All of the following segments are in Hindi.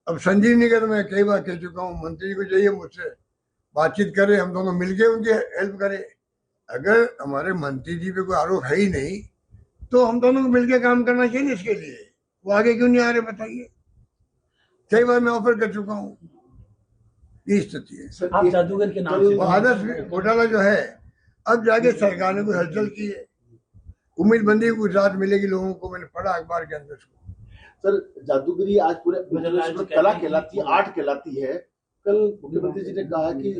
अब संजीवनी का तो मैं कई बार कह चुका हूँ, मंत्री को चाहिए मुझसे बातचीत करे, हम दोनों मिलके उनकी हेल्प करें। अगर हमारे मंत्री जी पे कोई आरोप है ही नहीं तो हम दोनों को मिलके काम करना चाहिए इसके लिए। वो आगे क्यों नहीं आ रहे बताइए? कई बार मैं ऑफर कर चुका हूँ। ये स्थिति है। आप जादूगर के नाम से आदर्श घोटाला जो है, अब जाके सरकार ने कोई हलचल की है। उम्मीद बंदी कुछ राहत मिलेगी लोगों को। मैंने पढ़ा अखबार के अंदर। सर, जादूगरी आज पूरे कला कहलाती है, आर्ट कहलाती है। कल मुख्यमंत्री जी ने कहा कि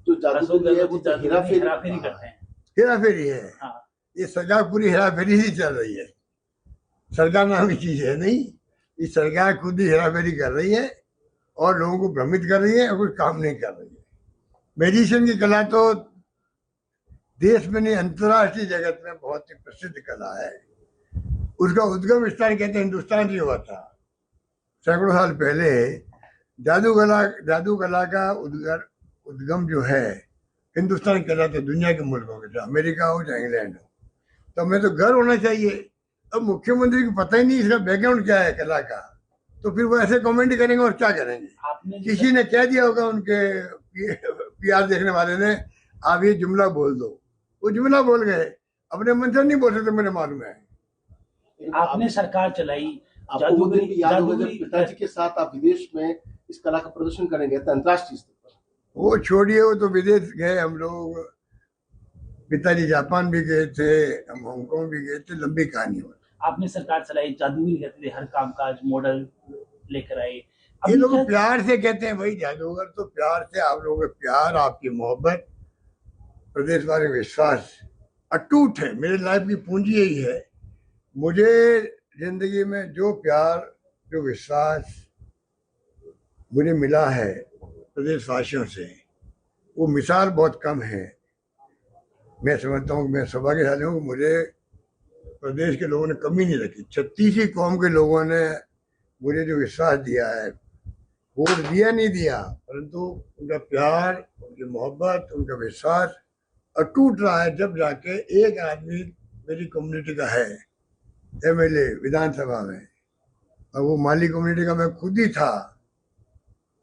जो जादूगरी है वो तो हेराफेरी करते हैं। हेराफेरी है। ये सरकार पूरी हेराफेरी ही चल रही है। सरकार नाम की चीज है नहीं, ये सरकार खुद ही हेराफेरी कर रही है और लोगों को भ्रमित कर रही है और कुछ काम नहीं कर रही है। मेडिसिन की कला तो देश में नहीं, अंतर्राष्ट्रीय जगत में बहुत ही प्रसिद्ध कला है। उसका उद्गम स्थान कहते हैं हिंदुस्तान से हुआ था। सैकड़ों साल पहले जादू कला का उद्गम जो है हिंदुस्तान कहलाता है। दुनिया के मुल्कों के, चाहे अमेरिका हो चाहे इंग्लैंड हो। तो हमें तो गर्व होना चाहिए। अब मुख्यमंत्री को पता ही नहीं इसका बैकग्राउंड क्या है कला का, तो फिर वो ऐसे कमेंट करेंगे और क्या करेंगे? किसी ने कह दिया होगा, उनके पीआर देखने वाले ने, आप ये जुमला बोल दो। वो जुमला बोल गए, अपने मन से नहीं बोल सकते, मुझे मालूम है। आपने सरकार चलाई, जादूगरी पिताजी के साथ आप विदेश में इस कला का प्रदर्शन करेंगे अंतर्राष्ट्रीय स्तर पर। वो छोड़िए, वो तो विदेश गए हम लोग। पिताजी जापान भी गए थे, हम हांगकांग भी गए थे, लंबी कहानी हो। आपने सरकार चलाई, जादूगरी कहते थे, हर काम काज मॉडल लेकर आए। ये लोग प्यार से कहते हैं भाई जादूगर, तो प्यार से, आप लोगों का प्यार, आपकी मोहब्बत, प्रदेश वाले विश्वास अटूट है। मेरी लाइफ की पूंजी यही है। मुझे जिंदगी में जो प्यार, जो विश्वास मुझे मिला है प्रदेशवासियों से, वो मिसाल बहुत कम है। मैं समझता हूँ, मैं सौभाग्यशाली हूँ, मुझे प्रदेश के लोगों ने कमी नहीं रखी। 36 कौम के लोगों ने मुझे जो विश्वास दिया है, वोट दिया नहीं दिया, परंतु उनका प्यार, उनकी मोहब्बत, उनका विश्वास अटूट रहा है। जब जाके एक आदमी मेरी कम्युनिटी का है एमएलए विधानसभा में, और वो माली कम्युनिटी का मैं खुद ही था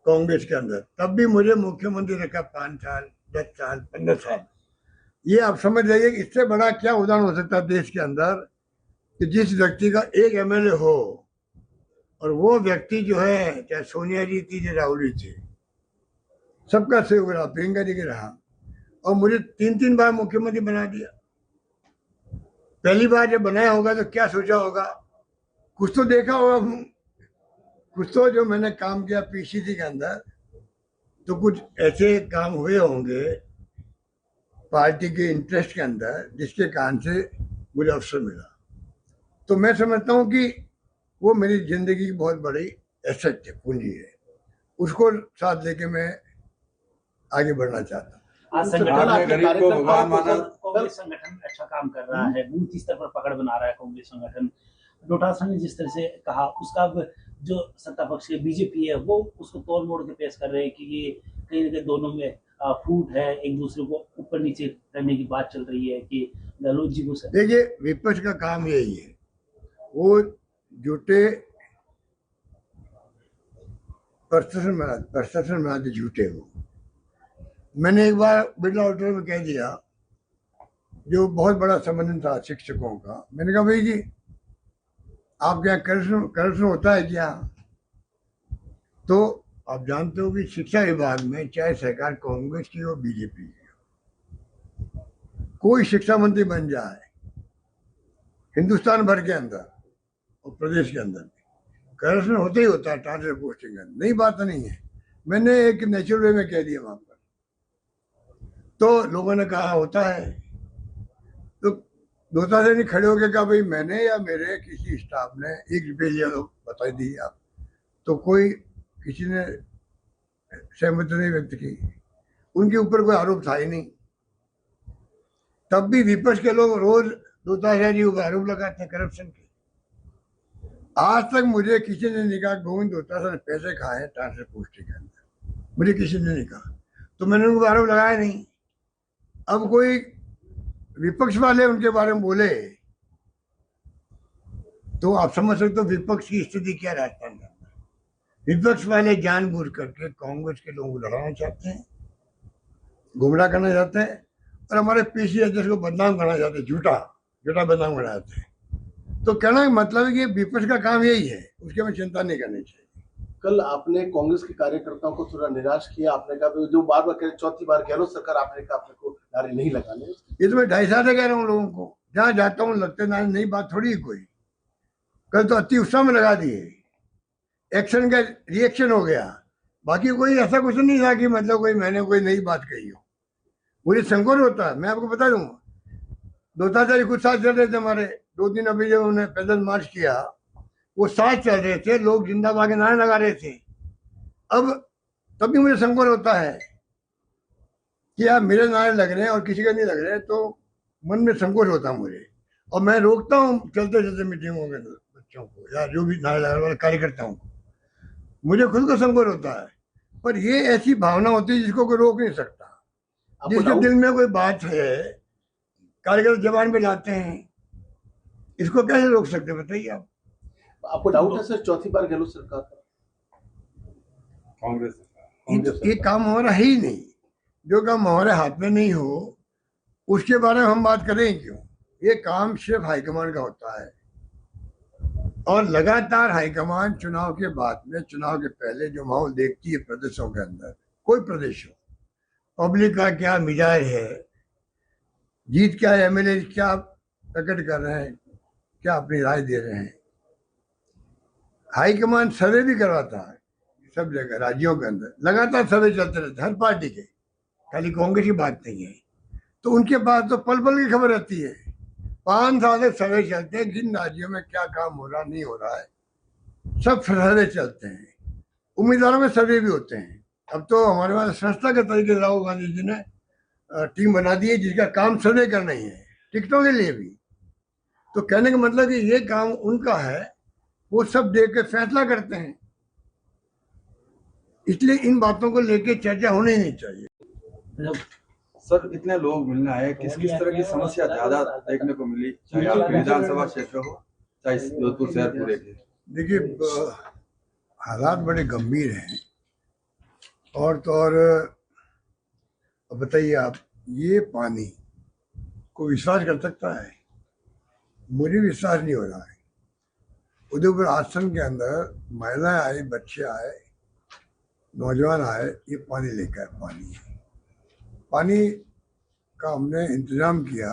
कांग्रेस के अंदर, तब भी मुझे मुख्यमंत्री रखा 5 साल, 10 साल, 15 साल। ये आप समझ जाइए कि इससे बड़ा क्या उदाहरण हो सकता है देश के अंदर, कि जिस व्यक्ति का एक एमएलए हो, और वो व्यक्ति जो है, चाहे सोनिया जी थी चाहे राहुल जी थे, सबका सहयोग रहा, प्रियंका जी के रहा, और मुझे 3 बार मुख्यमंत्री बना दिया। पहली बार जब बनाया होगा तो क्या सोचा होगा? कुछ तो देखा होगा, कुछ तो जो मैंने काम किया पीसीसी के अंदर, तो कुछ ऐसे काम हुए होंगे पार्टी के इंटरेस्ट के अंदर, जिसके कारण से मुझे अवसर मिला। तो मैं समझता हूँ कि वो मेरी जिंदगी की बहुत बड़ी एसेट है, पूंजी है। उसको साथ लेके मैं आगे बढ़ना चाहता हूँ। आज कांग्रेस संगठन अच्छा काम कर रहा है, बूथ स्तर पर पकड़ बना रहा है कांग्रेस संगठन। डोटासरा ने जिस तरह से कहा, उसका जो सत्ता पक्ष के बीजेपी है वो उसको तोड़ मोड़ के पेश कर रहे हैं कि ये कहीं ना कहीं दोनों में फूट है, एक दूसरे को ऊपर नीचे करने की बात चल रही है कि गहलोत जी को। देखिए, विपक्ष का काम यही है, वो झूठे प्रशासन बनाते झूठे हो। मैंने एक बार बिरला होटल में कह दिया, जो बहुत बड़ा सम्मेलन था शिक्षकों का, मैंने कहा भाई जी, आपके यहाँ करप्शन होता है क्या? तो आप जानते हो कि शिक्षा विभाग में चाहे सरकार कांग्रेस की हो बीजेपी की हो, कोई शिक्षा मंत्री बन जाए हिंदुस्तान भर के अंदर और प्रदेश के अंदर, करप्शन होता ही होता है। ट्रांसफर पोस्टिंग का नई बात नहीं है। मैंने एक नेचुरल वे में कह दिया वहां पर, तो लोगों ने कहा होता है। तो दोता से नहीं खड़े होकर कहा भाई मैंने या मेरे किसी स्टाफ ने 1 रुपये लिया, तो बता दीजिए आप। तो कोई किसी ने सहमति नहीं व्यक्त की, उनके ऊपर कोई आरोप था ही नहीं। तब भी विपक्ष के लोग रोज दोताशा जी ऊपर आरोप लगाते हैं करप्शन के। आज तक मुझे किसी ने नहीं कहा गोविंद दोताशा ने पैसे खाए ट्रांसफर पोस्टिंग के अंदर, मुझे किसी ने नहीं कहा, तो मैंने उनको आरोप लगाया नहीं। अब कोई विपक्ष वाले उनके बारे में बोले तो आप समझ सकते हो विपक्ष की स्थिति क्या राजस्थान के अंदर। विपक्ष वाले जानबूझ करके कांग्रेस के लोगों को लड़ाना चाहते हैं, गुमराह करना चाहते हैं, और हमारे पीसी अध्यक्ष को बदनाम करना चाहते हैं, झूठा झूठा बदनाम करना चाहते हैं। तो कहना का मतलब है कि विपक्ष का काम यही है, उसके में चिंता नहीं करनी चाहिए। कल आपने कांग्रेस के कार्यकर्ताओं को थोड़ा निराश किया, आपने कहा जो बार बार कह चौथी बार गहलोत सरकार, आपने कहा अपने को नारे नहीं लगाने। ये तो मैं 2.5 साल से कह रहा हूँ लोगों को, जहाँ जाता हूँ लगते नारे, नई बात थोड़ी है कोई। कल तो अति उत्साह में लगा दिए, एक्शन का रिएक्शन हो गया, बाकी कोई ऐसा कुछ नहीं था कि मतलब कोई मैंने कोई नई बात कही हो। मुझे संकोच होता है, मैं आपको बता दूं, 2 कुछ साथ चल रहे थे हमारे, 2 दिन अभी जब उन्होंने पैदल मार्च किया, वो साथ चल रहे थे, लोग जिंदाबाद के नारे लगा रहे थे। अब तब भी मुझे संकोच होता है कि यार मेरे नारे लग रहे हैं और किसी का नहीं लग रहे हैं, तो मन में संकोच होता है मुझे, और मैं रोकता हूँ चलते चलते मीटिंगों के बच्चों को या जो भी नारे लगाने वाले कार्यकर्ताओं को। मुझे खुद को संकोच होता है, पर ये ऐसी भावना होती है जिसको कोई रोक नहीं सकता। जिसके दिल में कोई बात है, कार्यकर्ता जबान पे लाते हैं, इसको कैसे रोक सकते बताइए आप? आपको डाउट है सर चौथी बार गहलोत सरकार का? कांग्रेस ये काम हमारा है ही नहीं। जो काम हमारे हाथ में नहीं हो उसके बारे में हम बात करें क्यों? ये काम सिर्फ हाईकमान का होता है, और लगातार हाईकमान चुनाव के बाद में, चुनाव के पहले जो माहौल देखती है प्रदेशों के अंदर, कोई प्रदेश हो, पब्लिक का क्या मिजाज है, जीत क्या है, एमएलए क्या प्रकट कर रहे हैं, क्या अपनी राय दे रहे हैं। हाईकमान सर्वे भी करवाता है सब जगह, राज्यों के अंदर लगातार सर्वे चलते रहते हैं हर पार्टी के, खाली कांग्रेस की बात नहीं है। तो उनके पास तो पल पल की खबर रहती है, 5 साल से सर्वे चलते हैं, किन राज्यों में क्या काम हो रहा नहीं हो रहा है, सब सर्वे चलते हैं। उम्मीदवारों में सर्वे भी होते हैं। अब तो हमारे पास संस्था के तरीके से राहुल गांधी जी ने टीम बना दी है जिसका काम सर्वे करना ही है, टिकटों के लिए भी। तो कहने का मतलब कि ये काम उनका है, वो सब देख के फैसला करते हैं, इसलिए इन बातों को लेके चर्चा होनी नहीं चाहिए। सर इतने लोग मिलने आए, किस किस तरह की समस्या ज्यादा देखने को मिली, चाहे आपके विधानसभा क्षेत्र हो चाहे जोधपुर शहर पूरे के? देखिए हालात बड़े गंभीर हैं, और तो और बताइए आप, ये पानी को विश्वास कर सकता है? मुझे विश्वास नहीं हो रहा है। उदयपुर आश्रम के अंदर महिलाएं आई, बच्चे आए, नौजवान आए, ये पानी लेकर पानी का हमने इंतजाम किया।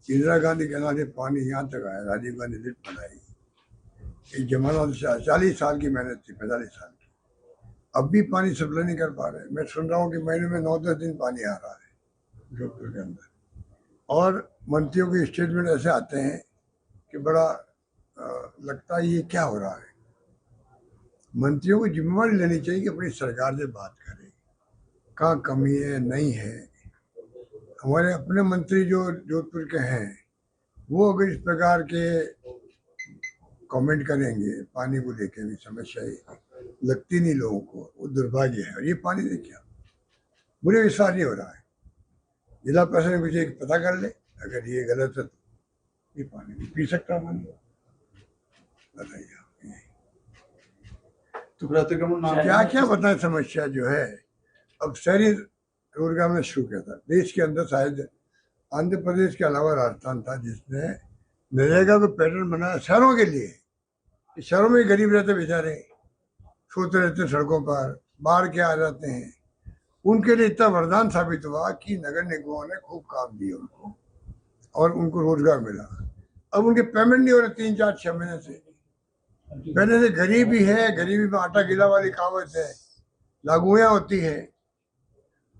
इंदिरा गांधी के नाते पानी यहाँ तक आया, राजीव गांधी लिफ्ट बनाई, एक जमाना 40 साल की मेहनत थी, 45 साल की। अब भी पानी सप्लाई नहीं कर पा रहे। मैं सुन रहा हूँ कि महीने में 9-10 दिन पानी आ रहा है जोधपुर के अंदर, और मंत्रियों के स्टेटमेंट ऐसे आते हैं कि बड़ा लगता है ये क्या हो रहा है। मंत्रियों को जिम्मेवारी लेनी चाहिए कि अपनी सरकार से बात करें, कहाँ कमी है नहीं है। हमारे अपने मंत्री जो जोधपुर के हैं, वो अगर इस प्रकार के कमेंट करेंगे, पानी को लेकर भी समस्या लगती नहीं लोगों को, वो दुर्भाग्य है। और ये पानी देखिए, मुझे विश्वास नहीं हो रहा है। जिला प्रशासन मुझे पता कर ले, अगर ये गलत है तो ये पानी भी पी सकता हूँ, बताइए। तो प्रतिक्रमण क्या क्या बताएं समस्या जो है। अब शहरी रोजगार में शुरू किया था देश के अंदर, शायद आंध्र प्रदेश के अलावा राजस्थान था जिसने नरेगा को पैटर्न बनाया शहरों के लिए। शहरों में गरीब रहते बेचारे, सोते रहते सड़कों पर, बाहर के आ जाते हैं, उनके लिए इतना वरदान साबित हुआ कि नगर निगमों ने खूब काम दिए उनको, और उनको रोजगार मिला। अब उनके पेमेंट नहीं हो रहे 3-4-6 महीने से। पहले से गरीबी है, गरीबी में आटा गिला वाली कहावत है, लागुएं होती है,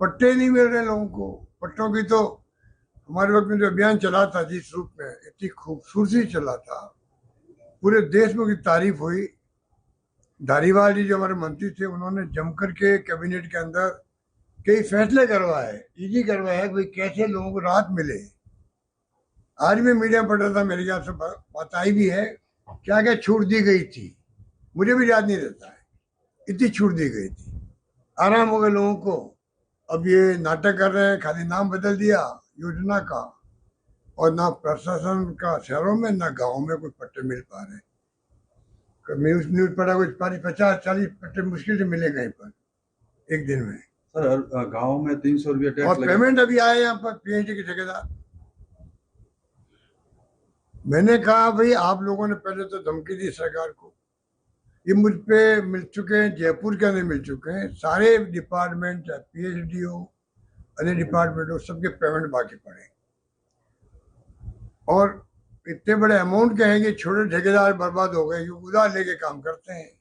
पट्टे नहीं मिल रहे लोगों को। पट्टों की तो हमारे वक्त में जो अभियान चला था, जिस रूप में इतनी खूबसूरती चला था, पूरे देश में उसकी तारीफ हुई। धारीवाल जी जो हमारे मंत्री थे, उन्होंने जमकर के कैबिनेट के अंदर कई फैसले करवाए, इजी करवाया कि कैसे लोगों को राहत मिले। आज भी मीडिया पढ़ रहा था, मेरे ख्याल से बात आई भी है, क्या क्या छूट दी गई थी, मुझे भी याद नहीं रहता है, इतनी छूट दी गई थी, आराम हो गया लोगों को। अब ये नाटक कर रहे हैं, खाली नाम बदल दिया योजना का, और ना प्रशासन का शहरों में ना गाँव में कोई पट्टे मिल पा रहे। न्यूज न्यूज पढ़ा कुछ 50-40 पट्टे मुश्किल से मिले कहीं पर एक दिन में। सर गाँव में 300 रुपये और टैक्स लगे। पेमेंट अभी आए यहाँ पर पीएचडी के ठेकेदार। मैंने कहा भाई आप लोगों ने पहले तो धमकी दी सरकार को, ये मुझ पे मिल चुके हैं, जयपुर के अंदर मिल चुके हैं, सारे डिपार्टमेंट चाहे पीएचडी हो अन्य डिपार्टमेंट हो सबके पेमेंट बाकी पड़े, और इतने बड़े अमाउंट के हैं कि छोटे ठेकेदार बर्बाद हो गए, उधार लेके काम करते हैं।